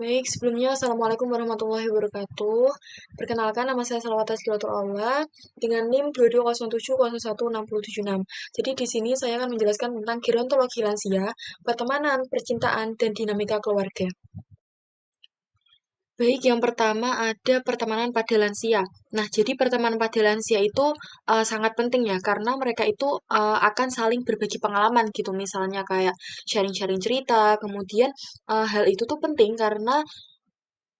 Baik, sebelumnya Assalamualaikum warahmatullahi wabarakatuh. Perkenalkan, nama saya Salawata Skilatul Aula dengan NIM 2207016076. Jadi di sini saya akan menjelaskan tentang gerontologi lansia, pertemanan, percintaan, dan dinamika keluarga. Baik, yang pertama ada pertemanan pada lansia. Nah, jadi pertemanan pada lansia itu sangat penting ya, karena mereka itu akan saling berbagi pengalaman gitu, misalnya kayak sharing-sharing cerita. Kemudian hal itu tuh penting karena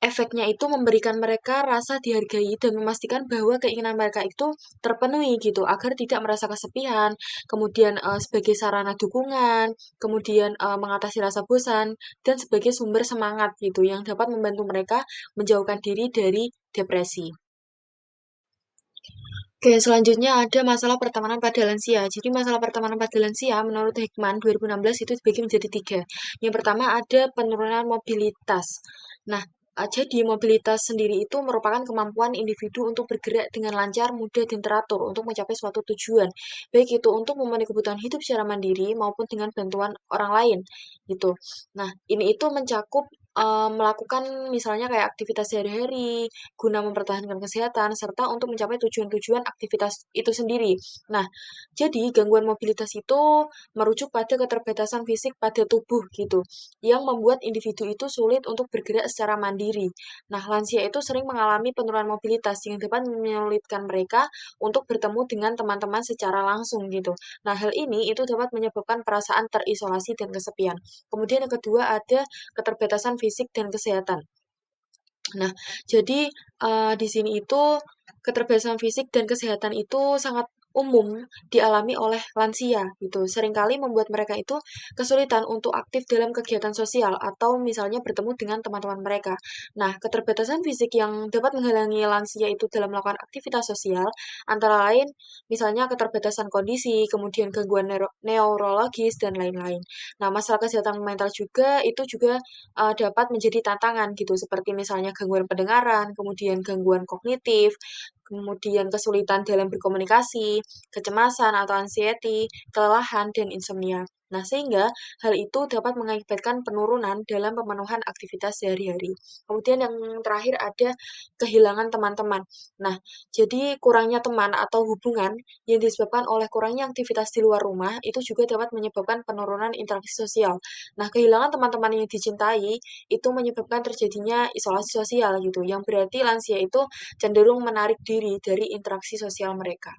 efeknya itu memberikan mereka rasa dihargai dan memastikan bahwa keinginan mereka itu terpenuhi gitu, agar tidak merasa kesepian, kemudian sebagai sarana dukungan, kemudian mengatasi rasa bosan, dan sebagai sumber semangat gitu yang dapat membantu mereka menjauhkan diri dari depresi. Oke, selanjutnya ada masalah pertemanan pada lansia. Jadi masalah pertemanan pada lansia menurut Hikman 2016 itu dibagi menjadi tiga. Yang pertama ada penurunan mobilitas. Nah, jadi mobilitas sendiri itu merupakan kemampuan individu untuk bergerak dengan lancar, mudah, dan teratur untuk mencapai suatu tujuan. Baik itu untuk memenuhi kebutuhan hidup secara mandiri maupun dengan bantuan orang lain gitu. Nah, ini itu mencakup melakukan misalnya kayak aktivitas sehari-hari, guna mempertahankan kesehatan, serta untuk mencapai tujuan-tujuan aktivitas itu sendiri. Nah, jadi gangguan mobilitas itu merujuk pada keterbatasan fisik pada tubuh gitu, yang membuat individu itu sulit untuk bergerak secara mandiri. Nah, lansia itu sering mengalami penurunan mobilitas yang dapat menyulitkan mereka untuk bertemu dengan teman-teman secara langsung gitu. Nah, hal ini itu dapat menyebabkan perasaan terisolasi dan kesepian. Kemudian yang kedua ada keterbatasan fisik dan kesehatan. Nah, jadi, di sini itu keterbatasan fisik dan kesehatan itu sangat umum dialami oleh lansia gitu. Seringkali membuat mereka itu kesulitan untuk aktif dalam kegiatan sosial atau misalnya bertemu dengan teman-teman mereka. Nah, keterbatasan fisik yang dapat menghalangi lansia itu dalam melakukan aktivitas sosial antara lain misalnya keterbatasan kondisi, kemudian gangguan neurologis dan lain-lain. Nah, masalah kesehatan mental juga itu juga dapat menjadi tantangan gitu, seperti misalnya gangguan pendengaran, kemudian gangguan kognitif, kemudian kesulitan dalam berkomunikasi, kecemasan atau anxiety, kelelahan, dan insomnia. Nah, sehingga hal itu dapat mengakibatkan penurunan dalam pemenuhan aktivitas sehari-hari. Kemudian yang terakhir ada kehilangan teman-teman. Nah, jadi kurangnya teman atau hubungan yang disebabkan oleh kurangnya aktivitas di luar rumah itu juga dapat menyebabkan penurunan interaksi sosial. Nah, kehilangan teman-teman yang dicintai itu menyebabkan terjadinya isolasi sosial gitu, yang berarti lansia itu cenderung menarik diri dari interaksi sosial mereka.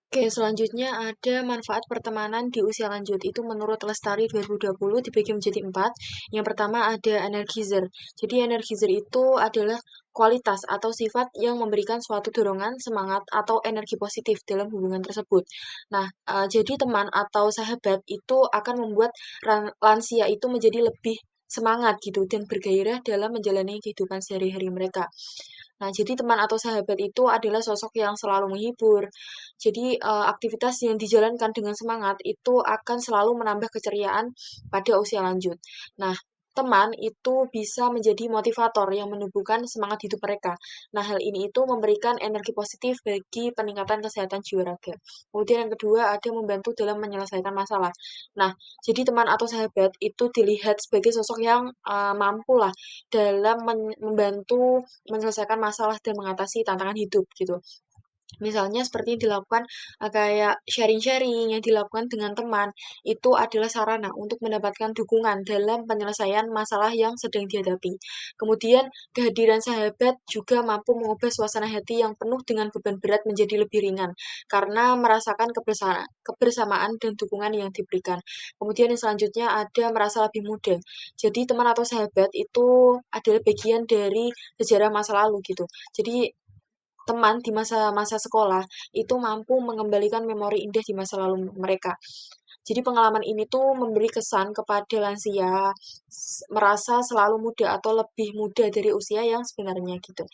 Oke, selanjutnya ada manfaat pertemanan di usia lanjut. Itu menurut Lestari 2020 dibagi menjadi 4. Yang pertama ada energizer. Jadi energizer itu adalah kualitas atau sifat yang memberikan suatu dorongan, semangat, atau energi positif dalam hubungan tersebut. Nah, jadi teman atau sahabat itu akan membuat lansia itu menjadi lebih semangat gitu dan bergairah dalam menjalani kehidupan sehari-hari mereka. Nah, jadi teman atau sahabat itu adalah sosok yang selalu menghibur. Jadi, aktivitas yang dijalankan dengan semangat itu akan selalu menambah keceriaan pada usia lanjut. Nah, teman itu bisa menjadi motivator yang menumbuhkan semangat hidup mereka. Nah, hal ini itu memberikan energi positif bagi peningkatan kesehatan jiwa raga. Kemudian yang kedua ada membantu dalam menyelesaikan masalah. Nah, jadi teman atau sahabat itu dilihat sebagai sosok yang, mampu lah dalam membantu menyelesaikan masalah dan mengatasi tantangan hidup gitu. Misalnya seperti yang dilakukan kayak sharing-sharing yang dilakukan dengan teman, itu adalah sarana untuk mendapatkan dukungan dalam penyelesaian masalah yang sedang dihadapi. Kemudian kehadiran sahabat juga mampu mengubah suasana hati yang penuh dengan beban berat menjadi lebih ringan karena merasakan kebersamaan dan dukungan yang diberikan. Kemudian yang selanjutnya ada merasa lebih muda. Jadi teman atau sahabat itu adalah bagian dari sejarah masa lalu gitu. Jadi teman di masa-masa sekolah itu mampu mengembalikan memori indah di masa lalu mereka. Jadi pengalaman ini tuh memberi kesan kepada lansia merasa selalu muda atau lebih muda dari usia yang sebenarnya gitu.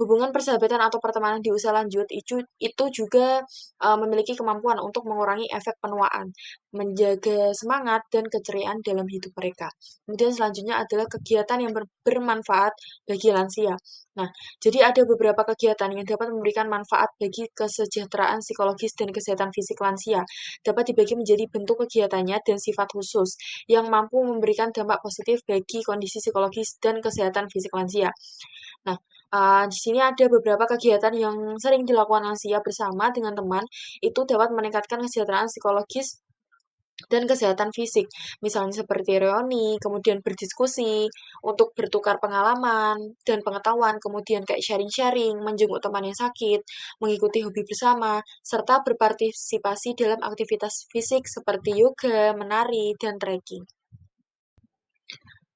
Hubungan persahabatan atau pertemanan di usia lanjut itu juga memiliki kemampuan untuk mengurangi efek penuaan. menjaga semangat dan keceriaan dalam hidup mereka. Kemudian selanjutnya adalah kegiatan yang bermanfaat bagi lansia. Nah, jadi ada beberapa kegiatan yang dapat memberikan manfaat bagi kesejahteraan psikologis dan kesehatan fisik lansia. Dapat dibagi menjadi bentuk kegiatannya dan sifat khusus yang mampu memberikan dampak positif bagi kondisi psikologis dan kesehatan fisik lansia. Nah, di sini ada beberapa kegiatan yang sering dilakukan lansia bersama dengan teman, itu dapat meningkatkan kesejahteraan psikologis dan kesehatan fisik. Misalnya seperti reuni, kemudian berdiskusi, untuk bertukar pengalaman dan pengetahuan, kemudian kayak sharing-sharing, menjenguk teman yang sakit, mengikuti hobi bersama, serta berpartisipasi dalam aktivitas fisik seperti yoga, menari, dan trekking.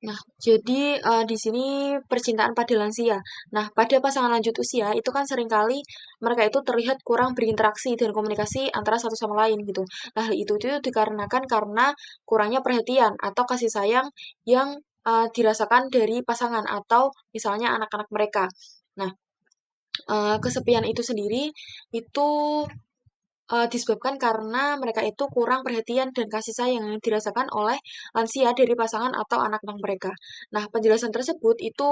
Nah, jadi di sini percintaan pada lansia. Nah, pada pasangan lanjut usia itu kan seringkali mereka itu terlihat kurang berinteraksi dan komunikasi antara satu sama lain gitu. Nah, hal itu dikarenakan karena kurangnya perhatian atau kasih sayang yang dirasakan dari pasangan atau misalnya anak-anak mereka. Nah, kesepian itu sendiri itu disebabkan karena mereka itu kurang perhatian dan kasih sayang yang dirasakan oleh lansia dari pasangan atau anak-anak mereka. Nah, penjelasan tersebut itu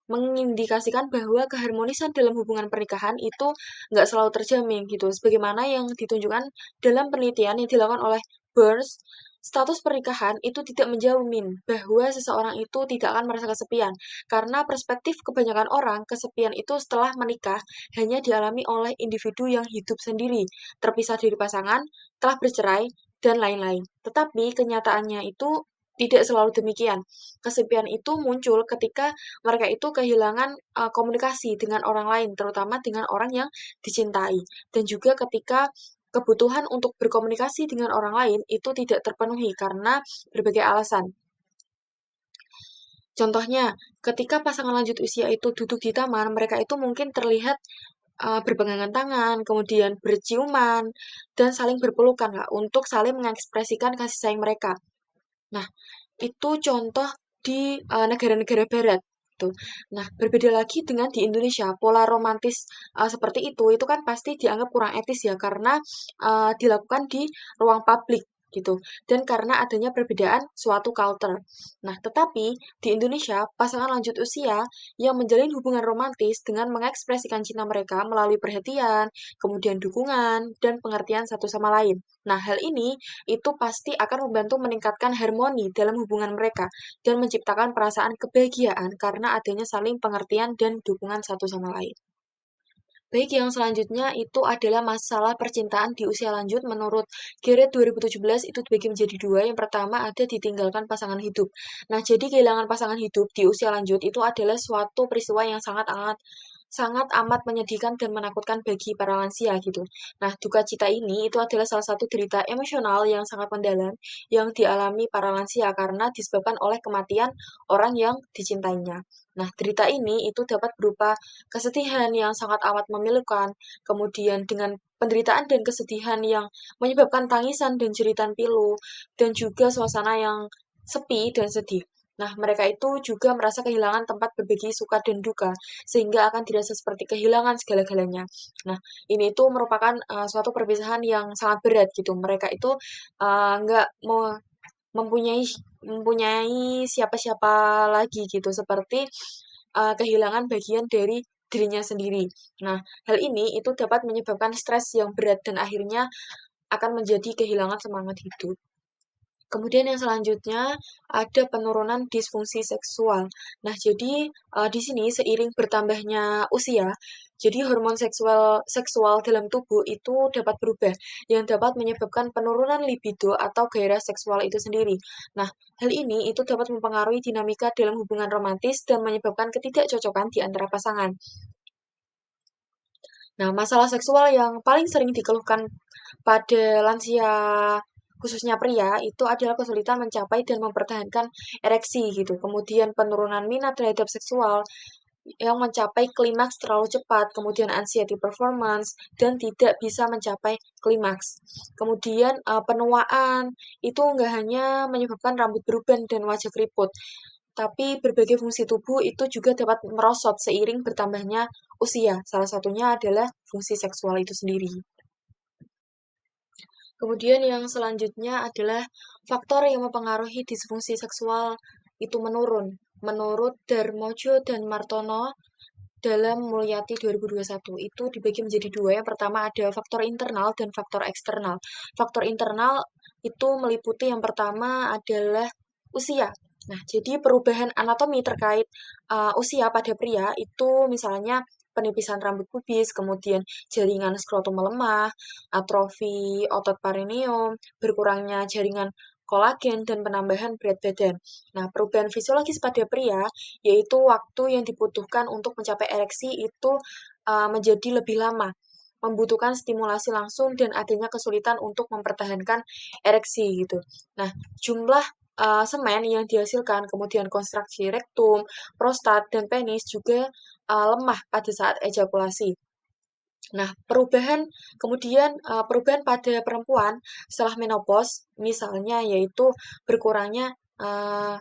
mengindikasikan bahwa keharmonisan dalam hubungan pernikahan itu nggak selalu terjamin gitu. Sebagaimana yang ditunjukkan dalam penelitian yang dilakukan oleh Burns, status pernikahan itu tidak menjamin bahwa seseorang itu tidak akan merasa kesepian. Karena perspektif kebanyakan orang, kesepian itu setelah menikah hanya dialami oleh individu yang hidup sendiri, terpisah dari pasangan, telah bercerai, dan lain-lain. Tetapi kenyataannya itu tidak selalu demikian. Kesepian itu muncul ketika mereka itu kehilangan komunikasi dengan orang lain, terutama dengan orang yang dicintai. Dan juga ketika kebutuhan untuk berkomunikasi dengan orang lain itu tidak terpenuhi karena berbagai alasan. Contohnya, ketika pasangan lanjut usia itu duduk di taman, mereka itu mungkin terlihat berpegangan tangan, kemudian berciuman, dan saling berpelukan Kak, untuk saling mengekspresikan kasih sayang mereka. Nah, itu contoh di negara-negara barat tuh. Nah, berbeda lagi dengan di Indonesia, pola romantis seperti itu kan pasti dianggap kurang etis ya karena dilakukan di ruang publik gitu dan karena adanya perbedaan suatu culture. Nah, tetapi di Indonesia pasangan lanjut usia yang menjalin hubungan romantis dengan mengekspresikan cinta mereka melalui perhatian, kemudian dukungan dan pengertian satu sama lain. Nah, hal ini itu pasti akan membantu meningkatkan harmoni dalam hubungan mereka dan menciptakan perasaan kebahagiaan karena adanya saling pengertian dan dukungan satu sama lain. Baik, yang selanjutnya itu adalah masalah percintaan di usia lanjut menurut Garrett 2017 itu dibagi menjadi dua. Yang pertama ada ditinggalkan pasangan hidup. Nah, jadi kehilangan pasangan hidup di usia lanjut itu adalah suatu peristiwa yang sangat amat menyedihkan dan menakutkan bagi para lansia gitu. Nah, duka cita ini itu adalah salah satu derita emosional yang sangat mendalam yang dialami para lansia karena disebabkan oleh kematian orang yang dicintainya. Nah, derita ini itu dapat berupa kesedihan yang sangat amat memilukan, kemudian dengan penderitaan dan kesedihan yang menyebabkan tangisan dan jeritan pilu, dan juga suasana yang sepi dan sedih. Nah, mereka itu juga merasa kehilangan tempat berbagi suka dan duka, sehingga akan dirasa seperti kehilangan segala-galanya. Nah, ini itu merupakan suatu perpisahan yang sangat berat gitu. Mereka itu nggak mau mempunyai mempunyai siapa-siapa lagi gitu, seperti kehilangan bagian dari dirinya sendiri. Nah, hal ini itu dapat menyebabkan stres yang berat dan akhirnya akan menjadi kehilangan semangat hidup. Kemudian yang selanjutnya ada penurunan disfungsi seksual. Nah, jadi di sini seiring bertambahnya usia, jadi hormon seksual dalam tubuh itu dapat berubah yang dapat menyebabkan penurunan libido atau gairah seksual itu sendiri. Nah, hal ini itu dapat mempengaruhi dinamika dalam hubungan romantis dan menyebabkan ketidakcocokan di antara pasangan. Nah, masalah seksual yang paling sering dikeluhkan pada lansia khususnya pria itu adalah kesulitan mencapai dan mempertahankan ereksi gitu. Kemudian penurunan minat terhadap seksual yang mencapai klimaks terlalu cepat, kemudian anxiety performance dan tidak bisa mencapai klimaks. Kemudian penuaan itu nggak hanya menyebabkan rambut beruban dan wajah keriput, tapi berbagai fungsi tubuh itu juga dapat merosot seiring bertambahnya usia. Salah satunya adalah fungsi seksual itu sendiri. Kemudian yang selanjutnya adalah faktor yang mempengaruhi disfungsi seksual itu menurun. Menurut Darmojo dan Martono dalam Mulyati 2021 itu dibagi menjadi dua. Yang pertama ada faktor internal dan faktor eksternal. Faktor internal itu meliputi yang pertama adalah usia. Nah, jadi perubahan anatomi terkait usia pada pria itu misalnya penipisan rambut pubis, kemudian jaringan skrotum melemah, atrofi otot perineum, berkurangnya jaringan kolagen, dan penambahan berat badan. Nah, perubahan fisiologis pada pria yaitu waktu yang dibutuhkan untuk mencapai ereksi itu menjadi lebih lama, membutuhkan stimulasi langsung dan adanya kesulitan untuk mempertahankan ereksi gitu. Nah, jumlah semen yang dihasilkan, kemudian konstruksi rektum, prostat, dan penis juga lemah pada saat ejakulasi. Nah, perubahan pada perempuan setelah menopause, misalnya yaitu berkurangnya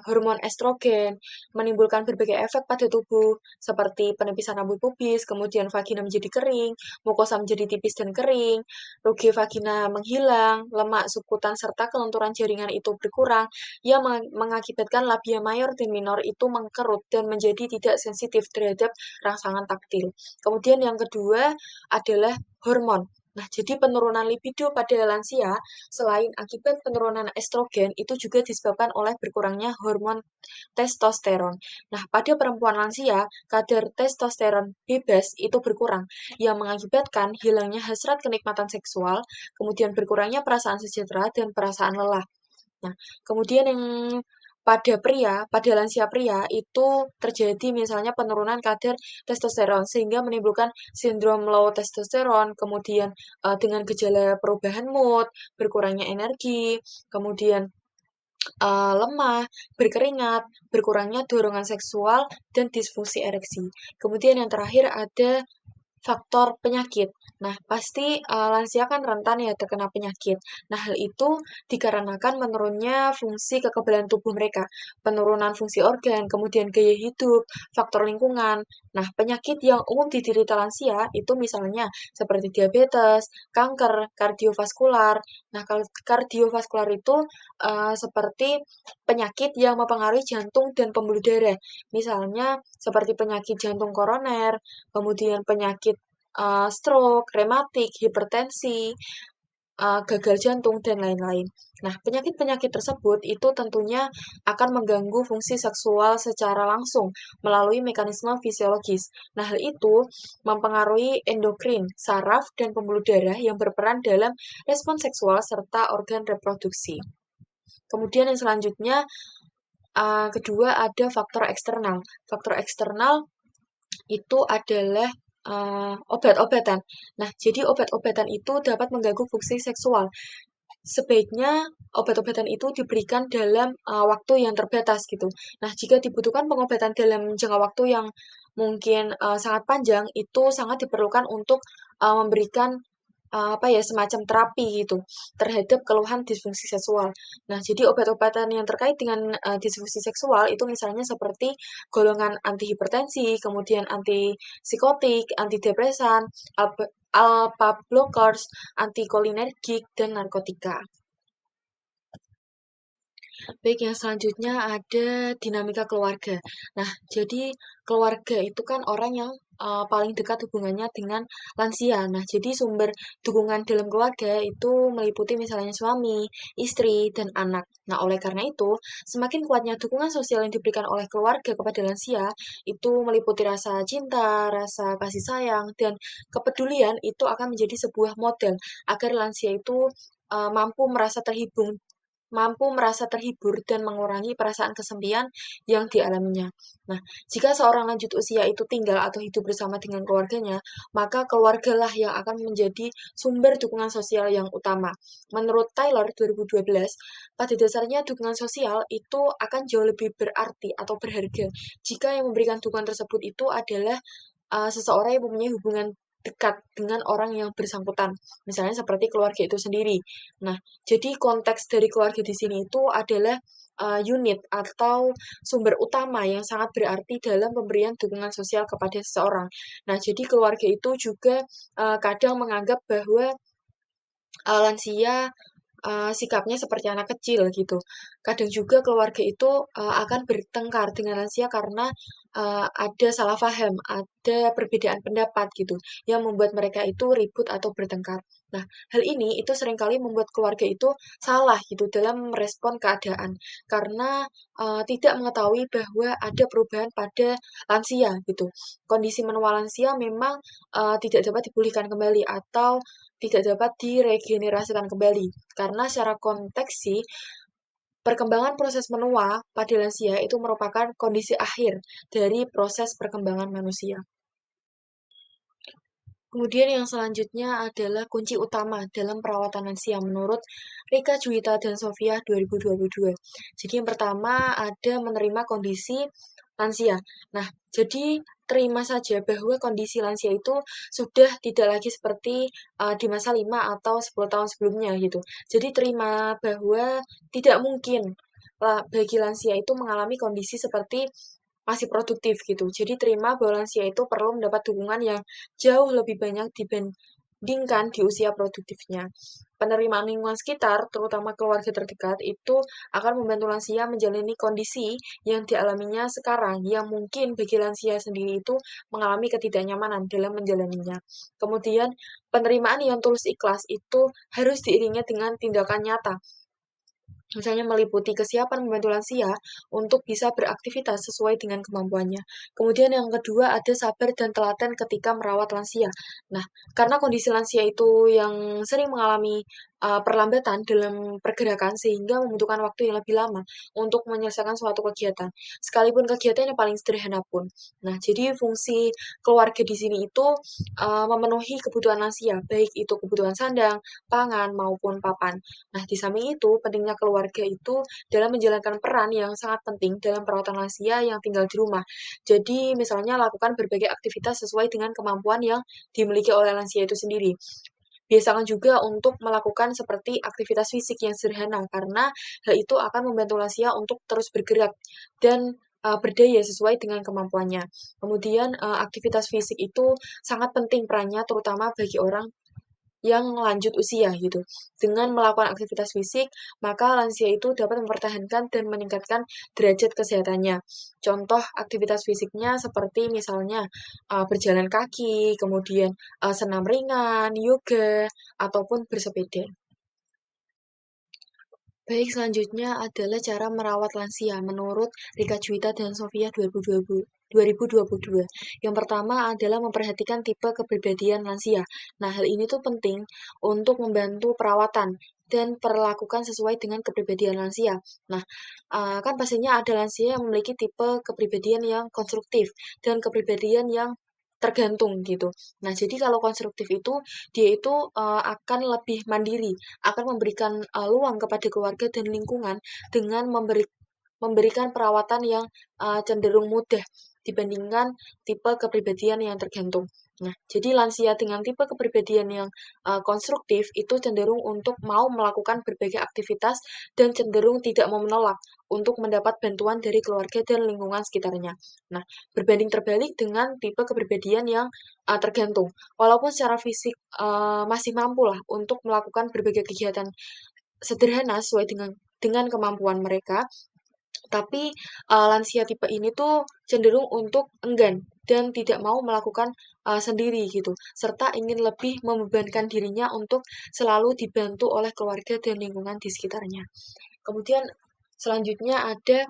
hormon estrogen, menimbulkan berbagai efek pada tubuh, seperti penipisan rambut pubis, kemudian vagina menjadi kering, mukosa menjadi tipis dan kering, ruge vagina menghilang, lemak subkutan serta kelenturan jaringan itu berkurang, yang mengakibatkan labia mayor dan minor itu mengkerut dan menjadi tidak sensitif terhadap rangsangan taktil. Kemudian yang kedua adalah hormon. Nah, jadi penurunan libido pada lansia selain akibat penurunan estrogen itu juga disebabkan oleh berkurangnya hormon testosteron. Nah, pada perempuan lansia, kadar testosteron bebas itu berkurang, yang mengakibatkan hilangnya hasrat kenikmatan seksual, kemudian berkurangnya perasaan sejahtera dan perasaan lelah. Nah, kemudian yang pada lansia pria itu terjadi misalnya penurunan kadar testosteron sehingga menimbulkan sindrom low testosteron, kemudian dengan gejala perubahan mood, berkurangnya energi, kemudian lemah, berkeringat, berkurangnya dorongan seksual, dan disfungsi ereksi. Kemudian yang terakhir ada faktor penyakit. Nah, pasti lansia kan rentan ya terkena penyakit. Nah, hal itu dikarenakan menurunnya fungsi kekebalan tubuh mereka, penurunan fungsi organ, kemudian gaya hidup, faktor lingkungan. Nah, penyakit yang umum diderita lansia itu misalnya seperti diabetes, kanker, kardiovaskular. Nah, kalau kardiovaskular itu seperti penyakit yang mempengaruhi jantung dan pembuluh darah. Misalnya seperti penyakit jantung koroner, kemudian penyakit stroke, rematik, hipertensi, gagal jantung, dan lain-lain. Nah, penyakit-penyakit tersebut itu tentunya akan mengganggu fungsi seksual secara langsung melalui mekanisme fisiologis. Nah, hal itu mempengaruhi endokrin, saraf, dan pembuluh darah yang berperan dalam respon seksual serta organ reproduksi. Kemudian yang selanjutnya, kedua ada faktor eksternal. Faktor eksternal itu adalah obat-obatan. Nah, jadi obat-obatan itu dapat mengganggu fungsi seksual. Sebaiknya obat-obatan itu diberikan dalam waktu yang terbatas gitu. Nah, jika dibutuhkan pengobatan dalam jangka waktu yang mungkin sangat panjang, itu sangat diperlukan untuk memberikan apa ya semacam terapi gitu terhadap keluhan disfungsi seksual. Nah, jadi obat-obatan yang terkait dengan disfungsi seksual itu misalnya seperti golongan antihipertensi, kemudian antipsikotik, antidepresan, alpha blockers, antikolinergik, dan narkotika. Baik, yang selanjutnya ada dinamika keluarga. Nah, jadi keluarga itu kan orang yang paling dekat hubungannya dengan lansia. Nah, jadi sumber dukungan dalam keluarga itu meliputi misalnya suami, istri, dan anak. Nah, oleh karena itu, semakin kuatnya dukungan sosial yang diberikan oleh keluarga kepada lansia, itu meliputi rasa cinta, rasa kasih sayang, dan kepedulian itu akan menjadi sebuah model agar lansia itu mampu merasa terhibur dan mengurangi perasaan kesepian yang dialaminya. Nah, jika seorang lanjut usia itu tinggal atau hidup bersama dengan keluarganya, maka keluargalah yang akan menjadi sumber dukungan sosial yang utama. Menurut Taylor 2012, pada dasarnya dukungan sosial itu akan jauh lebih berarti atau berharga jika yang memberikan dukungan tersebut itu adalah seseorang yang mempunyai hubungan dekat dengan orang yang bersangkutan, misalnya seperti keluarga itu sendiri. Nah, jadi konteks dari keluarga di sini itu adalah unit atau sumber utama yang sangat berarti dalam pemberian dukungan sosial kepada seseorang. Nah, jadi keluarga itu juga kadang menganggap bahwa lansia sikapnya seperti anak kecil gitu. Kadang juga keluarga itu akan bertengkar dengan lansia karena ada salah paham, ada perbedaan pendapat gitu, yang membuat mereka itu ribut atau bertengkar. Nah, hal ini itu seringkali membuat keluarga itu salah gitu dalam merespon keadaan karena tidak mengetahui bahwa ada perubahan pada lansia gitu. Kondisi menua lansia memang tidak dapat dipulihkan kembali atau tidak dapat diregenerasikan kembali. Karena secara konteks sih, perkembangan proses menua pada lansia itu merupakan kondisi akhir dari proses perkembangan manusia. Kemudian yang selanjutnya adalah kunci utama dalam perawatan lansia menurut Rika Juwita dan Sofia 2022. Jadi yang pertama ada menerima kondisi lansia. Nah, jadi terima saja bahwa kondisi lansia itu sudah tidak lagi seperti di masa 5 atau 10 tahun sebelumnya gitu. Jadi terima bahwa tidak mungkin bagi lansia itu mengalami kondisi seperti masih produktif gitu. Jadi terima bahwa lansia itu perlu mendapat dukungan yang jauh lebih banyak dibandingkan di usia produktifnya. Penerimaan lingkungan sekitar, terutama keluarga terdekat, itu akan membantu lansia menjalani kondisi yang dialaminya sekarang, yang mungkin bagi lansia sendiri itu mengalami ketidaknyamanan dalam menjalaninya. Kemudian, penerimaan yang tulus ikhlas itu harus diiringi dengan tindakan nyata, misalnya meliputi kesiapan membantu lansia untuk bisa beraktivitas sesuai dengan kemampuannya. Kemudian yang kedua ada sabar dan telaten ketika merawat lansia. Nah, karena kondisi lansia itu yang sering mengalami perlambatan dalam pergerakan sehingga membutuhkan waktu yang lebih lama untuk menyelesaikan suatu kegiatan. Sekalipun kegiatan yang paling sederhana pun. Nah, jadi fungsi keluarga di sini itu memenuhi kebutuhan lansia, baik itu kebutuhan sandang, pangan maupun papan. Nah, di samping itu, pentingnya keluarga itu dalam menjalankan peran yang sangat penting dalam perawatan lansia yang tinggal di rumah. Jadi, misalnya lakukan berbagai aktivitas sesuai dengan kemampuan yang dimiliki oleh lansia itu sendiri. Biasakan juga untuk melakukan seperti aktivitas fisik yang sederhana, karena hal itu akan membantu lansia untuk terus bergerak dan berdaya sesuai dengan kemampuannya. Kemudian, aktivitas fisik itu sangat penting perannya, terutama bagi orang yang lanjut usia gitu. Dengan melakukan aktivitas fisik, maka lansia itu dapat mempertahankan dan meningkatkan derajat kesehatannya. Contoh aktivitas fisiknya seperti misalnya berjalan kaki, kemudian senam ringan, yoga, ataupun bersepeda. Baik, selanjutnya adalah cara merawat lansia menurut Rika Juwita dan Sofia 2022. Yang pertama adalah memperhatikan tipe kepribadian lansia. Nah, hal ini tuh penting untuk membantu perawatan dan perlakukan sesuai dengan kepribadian lansia. Nah, kan pastinya ada lansia yang memiliki tipe kepribadian yang konstruktif dan kepribadian yang tergantung gitu. Nah, jadi kalau konstruktif itu dia itu akan lebih mandiri, akan memberikan luang kepada keluarga dan lingkungan dengan memberikan perawatan yang cenderung mudah dibandingkan tipe kepribadian yang tergantung. Nah, jadi lansia dengan tipe kepribadian yang konstruktif itu cenderung untuk mau melakukan berbagai aktivitas dan cenderung tidak mau menolak untuk mendapat bantuan dari keluarga dan lingkungan sekitarnya. Nah, berbanding terbalik dengan tipe kepribadian yang tergantung. Walaupun secara fisik masih mampu lah untuk melakukan berbagai kegiatan sederhana sesuai dengan kemampuan mereka, tapi lansia tipe ini tuh cenderung untuk enggan dan tidak mau melakukan sendiri gitu, serta ingin lebih membebankan dirinya untuk selalu dibantu oleh keluarga dan lingkungan di sekitarnya. Kemudian selanjutnya ada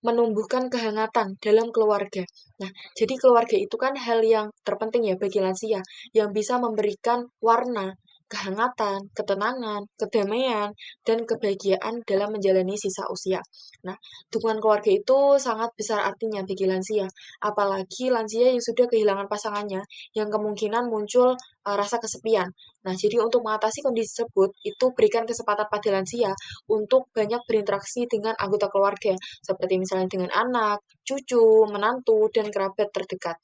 menumbuhkan kehangatan dalam keluarga. Nah, jadi keluarga itu kan hal yang terpenting ya bagi lansia, yang bisa memberikan warna, kehangatan, ketenangan, kedamaian, dan kebahagiaan dalam menjalani sisa usia. Nah, dukungan keluarga itu sangat besar artinya bagi lansia, apalagi lansia yang sudah kehilangan pasangannya, yang kemungkinan muncul rasa kesepian. Nah, jadi untuk mengatasi kondisi tersebut, itu berikan kesempatan pada lansia untuk banyak berinteraksi dengan anggota keluarga, seperti misalnya dengan anak, cucu, menantu, dan kerabat terdekat.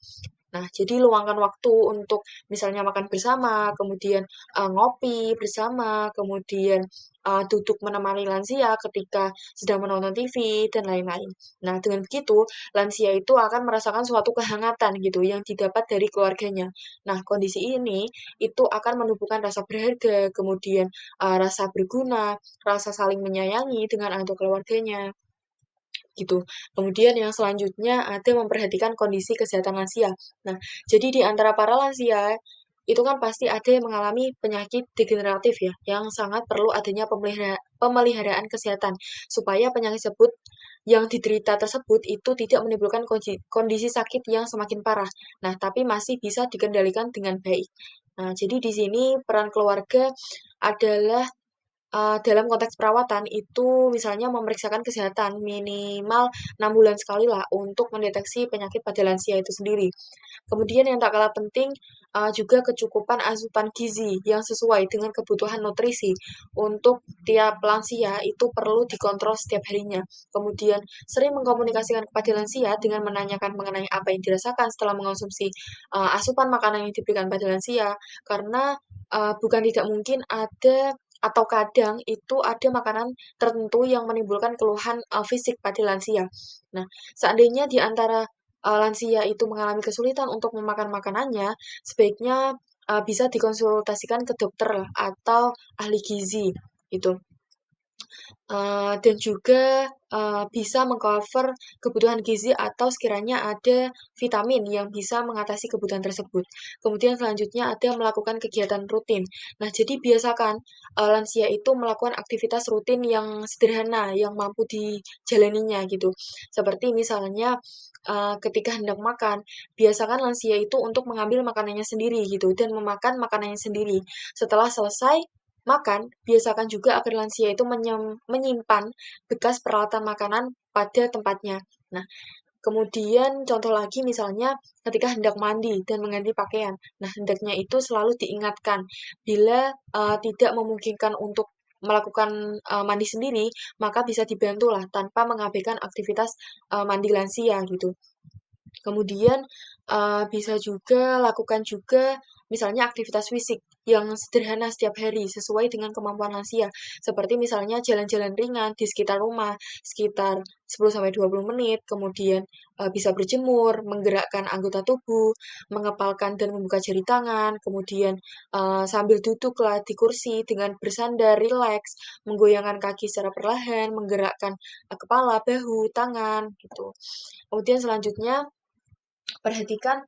Nah, jadi luangkan waktu untuk misalnya makan bersama, kemudian ngopi bersama, kemudian duduk menemani lansia ketika sedang menonton TV dan lain-lain. Nah, dengan begitu lansia itu akan merasakan suatu kehangatan gitu yang didapat dari keluarganya. Nah, kondisi ini itu akan menumbuhkan rasa berharga, kemudian rasa berguna, rasa saling menyayangi dengan anggota keluarganya gitu. Kemudian yang selanjutnya ada memperhatikan kondisi kesehatan lansia. Nah, jadi di antara para lansia itu kan pasti ada yang mengalami penyakit degeneratif ya, yang sangat perlu adanya pemeliharaan kesehatan supaya penyakit tersebut yang diderita tersebut itu tidak menimbulkan kondisi sakit yang semakin parah. Nah, tapi masih bisa dikendalikan dengan baik. Nah, jadi di sini peran keluarga adalah dalam konteks perawatan itu misalnya memeriksakan kesehatan minimal 6 bulan sekali lah untuk mendeteksi penyakit pada lansia itu sendiri. Kemudian yang tak kalah penting juga kecukupan asupan gizi yang sesuai dengan kebutuhan nutrisi untuk tiap lansia itu perlu dikontrol setiap harinya. Kemudian sering mengkomunikasikan kepada lansia dengan menanyakan mengenai apa yang dirasakan setelah mengonsumsi asupan makanan yang diberikan pada lansia karena bukan tidak mungkin ada atau kadang itu ada makanan tertentu yang menimbulkan keluhan fisik pada lansia. Nah, seandainya di antara lansia itu mengalami kesulitan untuk memakan makanannya, sebaiknya bisa dikonsultasikan ke dokter atau ahli gizi gitu. Dan juga bisa mengcover kebutuhan gizi atau sekiranya ada vitamin yang bisa mengatasi kebutuhan tersebut. Kemudian selanjutnya ada melakukan kegiatan rutin. Nah, jadi biasakan lansia itu melakukan aktivitas rutin yang sederhana, yang mampu dijalaninya gitu. Seperti misalnya ketika hendak makan, biasakan lansia itu untuk mengambil makanannya sendiri gitu dan memakan makanannya sendiri. Setelah selesai makan, biasakan juga agar lansia itu menyimpan bekas peralatan makanan pada tempatnya. Nah, kemudian contoh lagi misalnya ketika hendak mandi dan mengganti pakaian. Nah, hendaknya itu selalu diingatkan bila tidak memungkinkan untuk melakukan mandi sendiri, maka bisa dibantulah tanpa mengabaikan aktivitas mandi lansia gitu. Kemudian bisa juga lakukan juga misalnya aktivitas fisik yang sederhana setiap hari sesuai dengan kemampuan lansia. Seperti misalnya jalan-jalan ringan di sekitar rumah, sekitar 10-20 menit, kemudian bisa berjemur, menggerakkan anggota tubuh, mengepalkan dan membuka jari tangan, kemudian sambil duduklah di kursi dengan bersandar, rileks, menggoyangkan kaki secara perlahan, menggerakkan kepala, bahu, tangan gitu. Kemudian selanjutnya perhatikan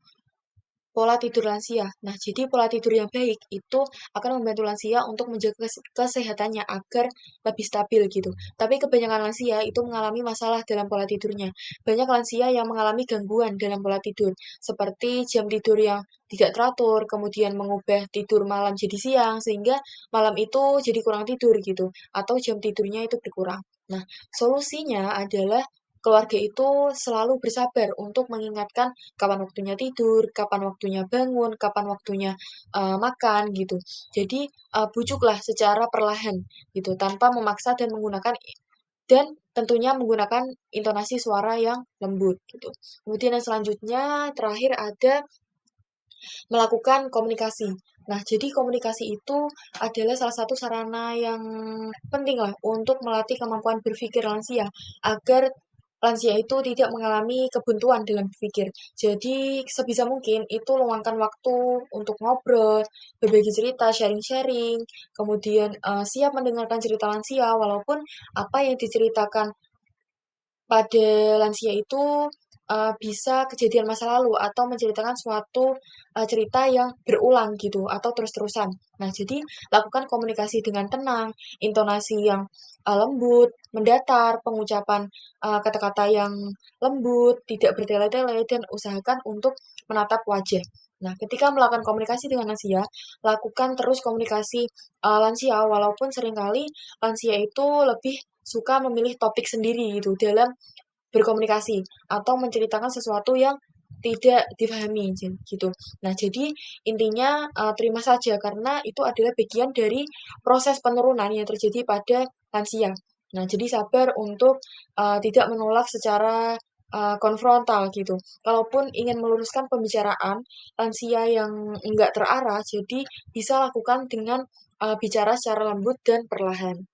pola tidur lansia. Nah, jadi pola tidur yang baik itu akan membantu lansia untuk menjaga kesehatannya agar lebih stabil gitu. Tapi kebanyakan lansia itu mengalami masalah dalam pola tidurnya. Banyak lansia yang mengalami gangguan dalam pola tidur, seperti jam tidur yang tidak teratur, kemudian mengubah tidur malam jadi siang, sehingga malam itu jadi kurang tidur gitu, atau jam tidurnya itu berkurang. Nah, solusinya adalah keluarga itu selalu bersabar untuk mengingatkan kapan waktunya tidur, kapan waktunya bangun, kapan waktunya makan gitu. Jadi bujuklah secara perlahan gitu, tanpa memaksa dan menggunakan dan tentunya menggunakan intonasi suara yang lembut gitu. Kemudian yang selanjutnya terakhir ada melakukan komunikasi. Nah, jadi komunikasi itu adalah salah satu sarana yang penting lah untuk melatih kemampuan berpikir lansia agar lansia itu tidak mengalami kebuntuan dalam berpikir. Jadi sebisa mungkin itu luangkan waktu untuk ngobrol, berbagi cerita, sharing-sharing, kemudian siap mendengarkan cerita lansia walaupun apa yang diceritakan pada lansia itu bisa kejadian masa lalu atau menceritakan suatu cerita yang berulang gitu atau terus-terusan. Nah, jadi lakukan komunikasi dengan tenang, intonasi yang lembut, mendatar, pengucapan kata-kata yang lembut, tidak bertele-tele, dan usahakan untuk menatap wajah. Nah, ketika melakukan komunikasi dengan lansia, lakukan terus komunikasi lansia, walaupun seringkali lansia itu lebih suka memilih topik sendiri gitu dalam berkomunikasi atau menceritakan sesuatu yang tidak difahami gitu. Nah, jadi intinya terima saja karena itu adalah bagian dari proses penurunan yang terjadi pada lansia. Nah, jadi sabar untuk tidak menolak secara konfrontal gitu. Kalaupun ingin meluruskan pembicaraan lansia yang enggak terarah, jadi bisa lakukan dengan bicara secara lembut dan perlahan.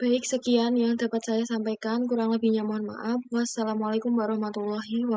Baik, sekian yang dapat saya sampaikan. Kurang lebihnya mohon maaf. Wassalamualaikum warahmatullahi wabarakatuh.